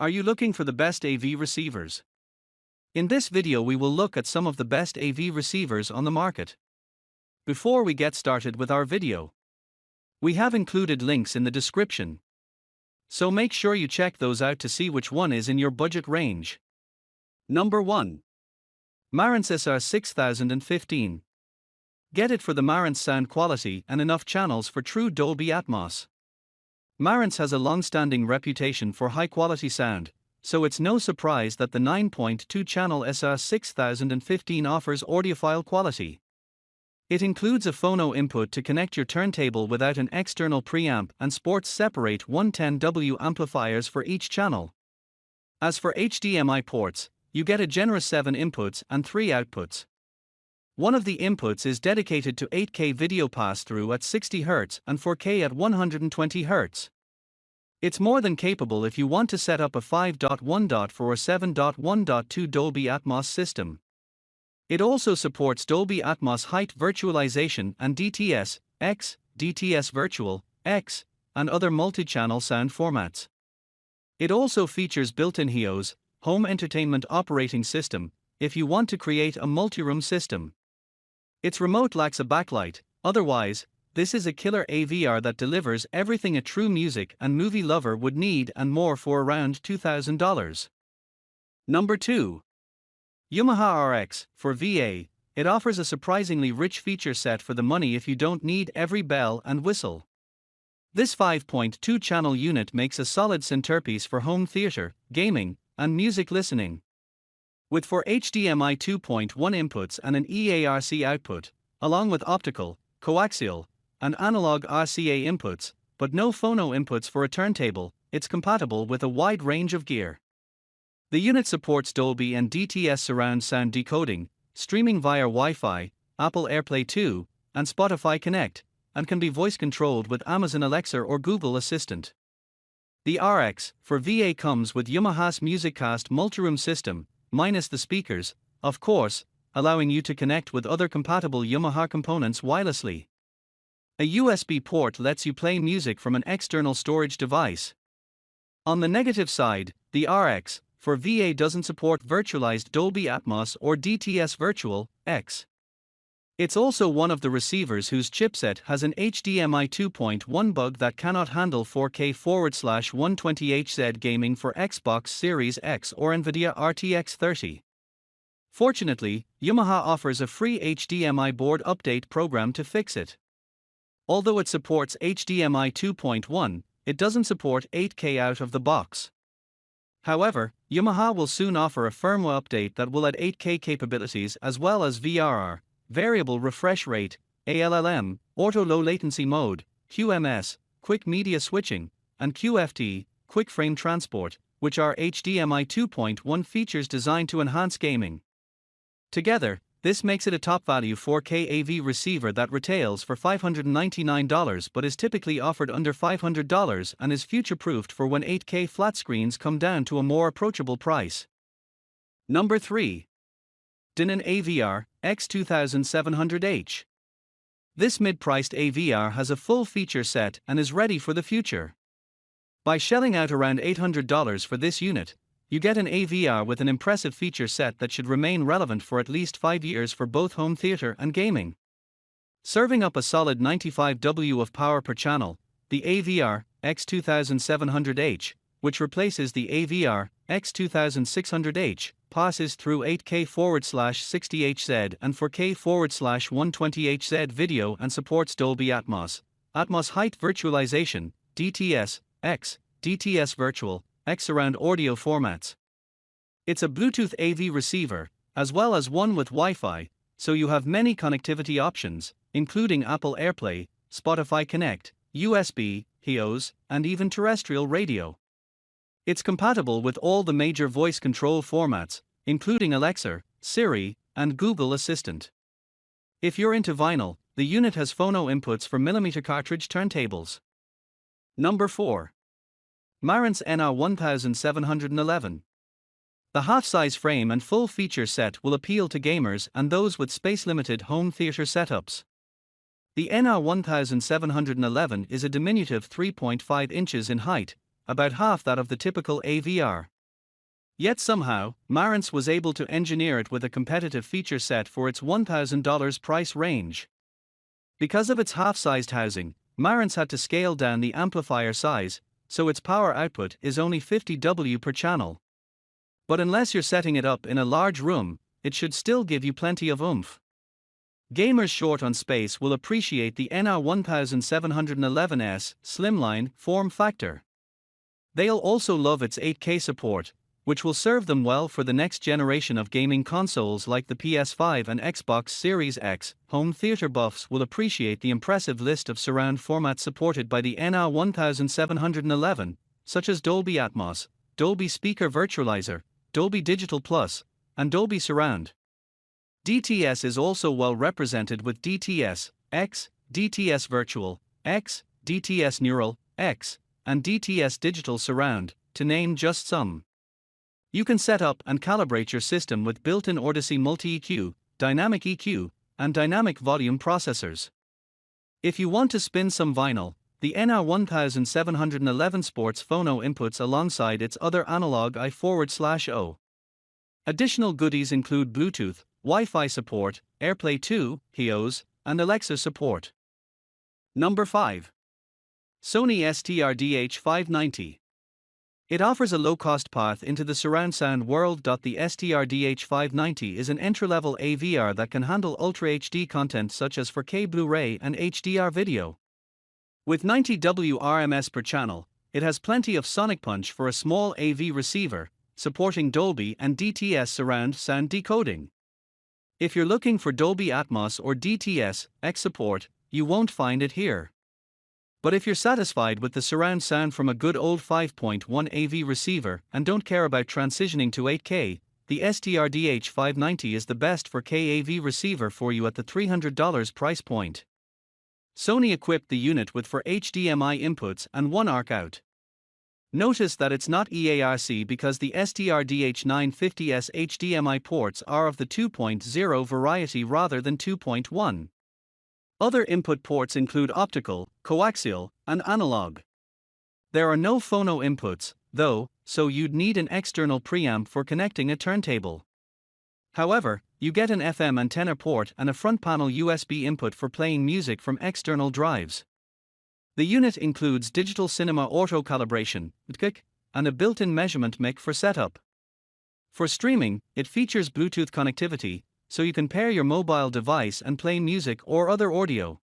Are you looking for the best AV receivers? In this video we will look at some of the best AV receivers on the market. Before we get started with our video, we have included links in the description, so make sure you check those out to see which one is in your budget range. Number 1. Marantz NR1711. Get it for the Marantz sound quality and enough channels for true Dolby Atmos. Marantz has a long-standing reputation for high-quality sound, so it's no surprise that the 9.2-channel SR6015 offers audiophile quality. It includes a phono input to connect your turntable without an external preamp and sports separate 110W amplifiers for each channel. As for HDMI ports, you get a generous 7 inputs and 3 outputs. One of the inputs is dedicated to 8K video pass-through at 60 Hz and 4K at 120 Hz. It's more than capable if you want to set up a 5.1.4 or 7.1.2 Dolby Atmos system. It also supports Dolby Atmos height virtualization and DTS-X, DTS Virtual, X, and other multi-channel sound formats. It also features built-in HEOS, Home Entertainment Operating System, if you want to create a multi-room system. Its remote lacks a backlight, otherwise, this is a killer AVR that delivers everything a true music and movie lover would need and more for around $2,000. Number 2. Yamaha RX-4VA. It offers a surprisingly rich feature set for the money if you don't need every bell and whistle. This 5.2-channel unit makes a solid centerpiece for home theater, gaming, and music listening. With 4 HDMI 2.1 inputs and an EARC output, along with optical, coaxial, and analog RCA inputs, but no phono inputs for a turntable, it's compatible with a wide range of gear. The unit supports Dolby and DTS surround sound decoding, streaming via Wi-Fi, Apple AirPlay 2, and Spotify Connect, and can be voice-controlled with Amazon Alexa or Google Assistant. The RX-4VA comes with Yamaha's MusicCast multiroom system, minus the speakers, of course, allowing you to connect with other compatible Yamaha components wirelessly. A USB port lets you play music from an external storage device. On the negative side, the RX-4VA doesn't support virtualized Dolby Atmos or DTS Virtual, X. It's also one of the receivers whose chipset has an HDMI 2.1 bug that cannot handle 4K/120Hz gaming for Xbox Series X or Nvidia RTX 30. Fortunately, Yamaha offers a free HDMI board update program to fix it. Although it supports HDMI 2.1, it doesn't support 8K out of the box. However, Yamaha will soon offer a firmware update that will add 8K capabilities as well as VRR, variable refresh rate, ALLM, auto low latency mode, QMS, quick media switching, and QFT, quick frame transport, which are HDMI 2.1 features designed to enhance gaming. Together, this makes it a top value 4K AV receiver that retails for $599 but is typically offered under $500 and is future-proofed for when 8K flat screens come down to a more approachable price. Number 3. Denon AVR-X2700H. This mid-priced AVR has a full feature set and is ready for the future. By shelling out around $800 for this unit, you get an AVR with an impressive feature set that should remain relevant for at least 5 years for both home theater and gaming. Serving up a solid 95W of power per channel, the AVR-X2700H, which replaces the AVR-X2600H, passes through 8K/60Hz and 4K/120Hz video and supports Dolby Atmos, Atmos height virtualization, DTS-X, DTS Virtual, X surround audio formats. It's a Bluetooth AV receiver, as well as one with Wi-Fi, so you have many connectivity options, including Apple AirPlay, Spotify Connect, USB, HEOS, and even terrestrial radio. It's compatible with all the major voice control formats, including Alexa, Siri, and Google Assistant. If you're into vinyl, the unit has phono inputs for millimeter cartridge turntables. Number 4. Marantz NR1711. The half-size frame and full feature set will appeal to gamers and those with space-limited home theater setups. The NR1711 is a diminutive 3.5 inches in height, about half that of the typical AVR. Yet somehow, Marantz was able to engineer it with a competitive feature set for its $1,000 price range. Because of its half-sized housing, Marantz had to scale down the amplifier size, so its power output is only 50 W per channel. But unless you're setting it up in a large room, it should still give you plenty of oomph. Gamers short on space will appreciate the NR1711's slimline form factor. They'll also love its 8K support, which will serve them well for the next generation of gaming consoles like the PS5 and Xbox Series X. Home theater buffs will appreciate the impressive list of surround formats supported by the NR1711, such as Dolby Atmos, Dolby Speaker Virtualizer, Dolby Digital Plus, and Dolby Surround. DTS is also well represented with DTS X, DTS Virtual X, DTS Neural X, and DTS Digital Surround, to name just some. You can set up and calibrate your system with built-in Odyssey Multi-EQ, Dynamic EQ, and Dynamic Volume processors. If you want to spin some vinyl, the NR1711 sports phono inputs alongside its other analog I/O. Additional goodies include Bluetooth, Wi-Fi support, AirPlay 2, HEOS, and Alexa support. Number 5. Sony STRDH590. It offers a low-cost path into the surround sound world. The STRDH590 is an entry-level AVR that can handle Ultra HD content such as 4K Blu-ray and HDR video. With 90 WRMS per channel, it has plenty of sonic punch for a small AV receiver, supporting Dolby and DTS surround sound decoding. If you're looking for Dolby Atmos or DTS X support, you won't find it here. But if you're satisfied with the surround sound from a good old 5.1 AV receiver and don't care about transitioning to 8K, the STRDH590 is the best 4K AV receiver for you at the $300 price point. Sony equipped the unit with 4 HDMI inputs and 1 ARC out. Notice that it's not EARC because the STRDH950's HDMI ports are of the 2.0 variety rather than 2.1. Other input ports include optical, coaxial, and analog. There are no phono inputs, though, so you'd need an external preamp for connecting a turntable. However, you get an FM antenna port and a front panel USB input for playing music from external drives. The unit includes digital cinema auto calibration and a built-in measurement mic for setup. For streaming, it features Bluetooth connectivity, so you can pair your mobile device and play music or other audio.